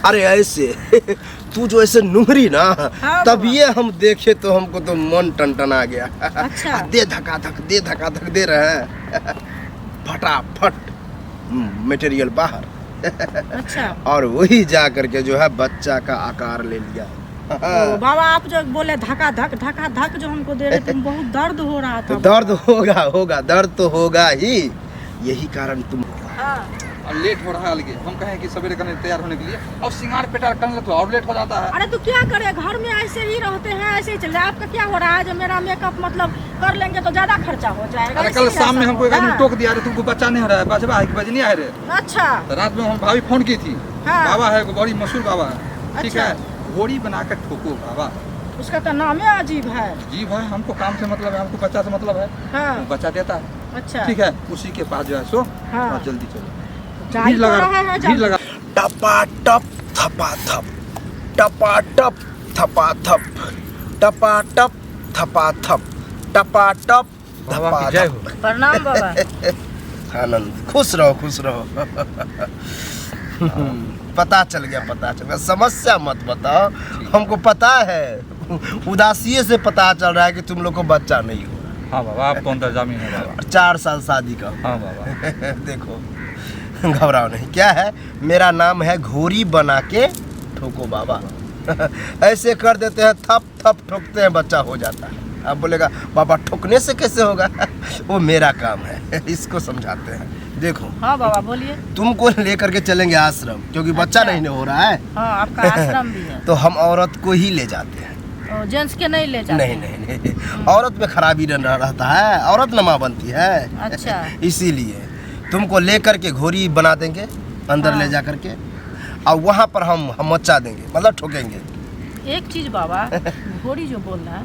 अरे ऐसे तू जो ऐसे नुहरी ना, हाँ तब ये हम देखे तो हमको तो मन टनटना गया। अच्छा। दे धका धक दे रहे हैं फटाफट मटेरियल बाहर। अच्छा। और वही जा करके जो है बच्चा का आकार ले लिया। बाबा आप जो बोले धका धक जो हमको दे रहे थे, बहुत दर्द हो रहा था। तो दर्द होगा दर्द तो होगा ही, यही कारण तुम हाँ। और लेट हो रहा है। अलगे हम कहें कि सवेरे करने तैयार होने के लिए, और सिंगार पेटार करने तो और लेट हो जाता है। अरे तो क्या करे, घर में ऐसे ही रहते हैं, ऐसे ही चल रहा है। आपका क्या हो रहा है, जब मेरा मेकअप मतलब कर लेंगे तो ज्यादा खर्चा हो जाएगा। अरे कल शाम में हमको एक आदमी टोक दिया, तुमको बच्चा नहीं हो रहा है, बचवा है कि बजनी है रे। अच्छा। तो रात में हम भाभी फोन की थी। हाँ। बाबा है बड़ी मशहूर बाबा है, ठीक अच्छा। है, घोड़ी बनाकर ठोको बाबा। उसका तो नाम ही अजीब है। जी भाई, हमको काम से मतलब है, हमको बच्चा से मतलब है। हाँ। बच्चा देता है, अच्छा। ठीक है, उसी के पास जो है सो हाँ। जल्दी चलो। जा ही तो रहा है, भीड़ लगा। टपाटप थपाथप टपाटप थपाथप टपाटप थपाथप टपाटप बाबा की जय हो। थपाथप। प्रणाम बाबा। आनंद, खुश रहो। पता चल गया। समस्या मत बताओ, हमको पता है, उदासी से पता चल रहा है कि तुम लोग को बच्चा नहीं हो रहा। हाँ बाबा, आप तो अंतर्जामी है बाबा। 4 साल शादी का। हाँ बाबा। देखो, घबराओ नहीं। क्या है, मेरा नाम है घोड़ी बना के ठोको बाबा। ऐसे कर देते हैं, थप ठोकते हैं, बच्चा हो जाता है। अब बोलेगा बाबा ठोकने से कैसे होगा? वो मेरा काम है, इसको समझाते हैं। देखो। हाँ बाबा बोलिए। तुमको लेकर के चलेंगे आश्रम, क्योंकि बच्चा अच्छा। नहीं हो रहा है। हाँ, आपका आश्रम भी है। तो हम औरत को ही ले जाते हैं। जेंट्स के नहीं ले जाते? नहीं, औरत में खराबी रहता है, औरत नमा बनती है। अच्छा। इसीलिए तुमको लेकर के घोड़ी बना देंगे, अंदर हाँ। ले जा करके, और वहाँ पर हम मचा देंगे, मतलब ठोकेंगे। एक चीज बाबा, घोड़ी जो बोल रहा है,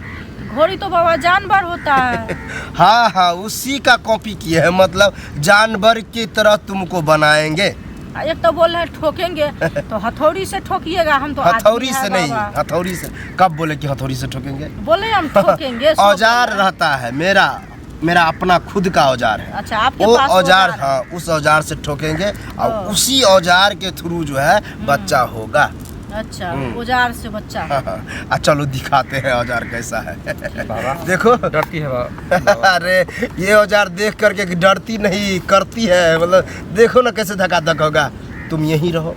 घोड़ी तो बाबा जानवर होता है। हाँ, उसी का कॉपी किए है, मतलब जानवर की तरह तुमको बनाएंगे। एक तो बोल रहे हैं ठोकेंगे, तो हथौड़ी से ठोकिएगा। हम तो हथौड़ी आदमी से हैं नहीं, बाबा। हथौड़ी से कब बोले कि हथौड़ी से ठोकेंगे? बोले हम ठोकेंगे। औजार रहता है, मेरा अपना खुद का औजार है। अच्छा, आपके वो पास औजार, है? हाँ, उस औजार से ठोकेंगे और हाँ। उसी औजार के थ्रू जो है बच्चा होगा। अच्छा, औजार से बच्चा। हाँ, चलो दिखाते हैं औजार कैसा है। बाबा देखो, डरती है बाबा। अरे ये औजार देख करके डरती नहीं, करती है। मतलब देखो ना कैसे धका धक होगा। तुम यहीं रहो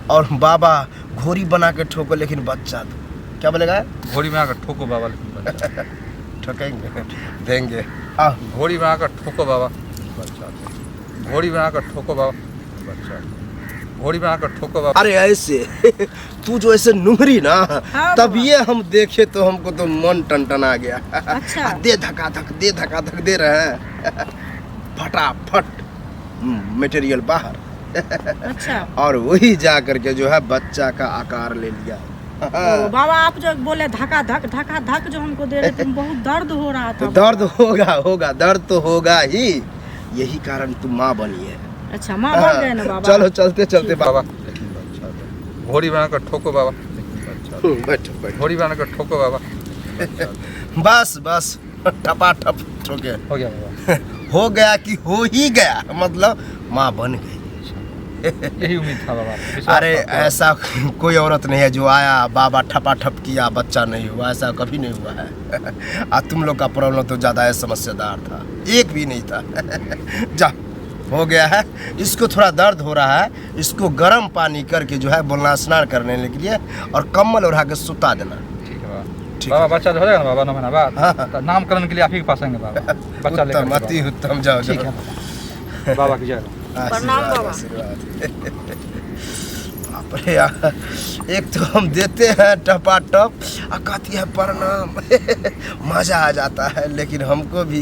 और बाबा घोड़ी बना के ठोको, लेकिन बच्चा दो। क्या बोलेगा? घोड़ी में आकर ठोको बाबा, लेकिन बच्चा। ठोकेंगे, देंगे। घोड़ी में आकर ठोको बाबा, बच्चा। घोड़ी में आकर ठोको बाबा, बच्चा। घोड़ी में आकर ठोको बाबा। अरे ऐसे तू जो ऐसे नुहरी ना, हाँ तब बाबा। ये हम देखे तो हमको तो मन टनटना गया। अच्छा। दे धका धक दे रहे हैं फटाफट मटेरियल बाहर। अच्छा। और वही जा करके जो है बच्चा का आकार ले लिया। बाबा आप जो बोले धका धक जो हमको दे रहे थे, बहुत दर्द हो रहा था। तो दर्द होगा दर्द तो होगा ही, यही कारण तुम माँ बनी है। अच्छा, माँ बन गए ना बाबा। चलो चलते बाबा, लेकिन बच्चा। घोड़ी बनाकर ठोको बाबा, लेकिन बच्चा। बैठो। घोड़ी बनाकर ठोको बाबा, बस ठपाठप ठोके। हो गया बाबा। हो गया कि हो ही गया, मतलब माँ बन गई। यही उम्मीद था बाबा। अरे ऐसा कोई औरत नहीं है जो आया बाबा ठपाठप किया बच्चा नहीं हुआ, ऐसा कभी नहीं हुआ है। तुम लोग का प्रॉब्लम तो ज़्यादा समस्यादार था, एक भी नहीं था। जा, हो गया है। इसको थोड़ा दर्द हो रहा है, इसको गर्म पानी करके जो है बोलना स्नान करने के लिए, और कम्बल ओढ़ा के सुता देना। ठीक है बाबा। ठीक बाबा है। बच्चा हो जाएगा ना बाबा, 9 महीना बाद। हाँ। तो नामकरण के लिए आप ही के पास आएंगे बाबा, बच्चा लेकर उत्तम, के अति बाबा। उत्तम। जाओ ठीक है बाबा। बाबा की जय हो। प्रणाम बाबा। आशीर्वाद। बाप रे यार, एक तो हम देते हैं टपाटप, कहती है प्रणाम। मजा आ जाता है, लेकिन हमको भी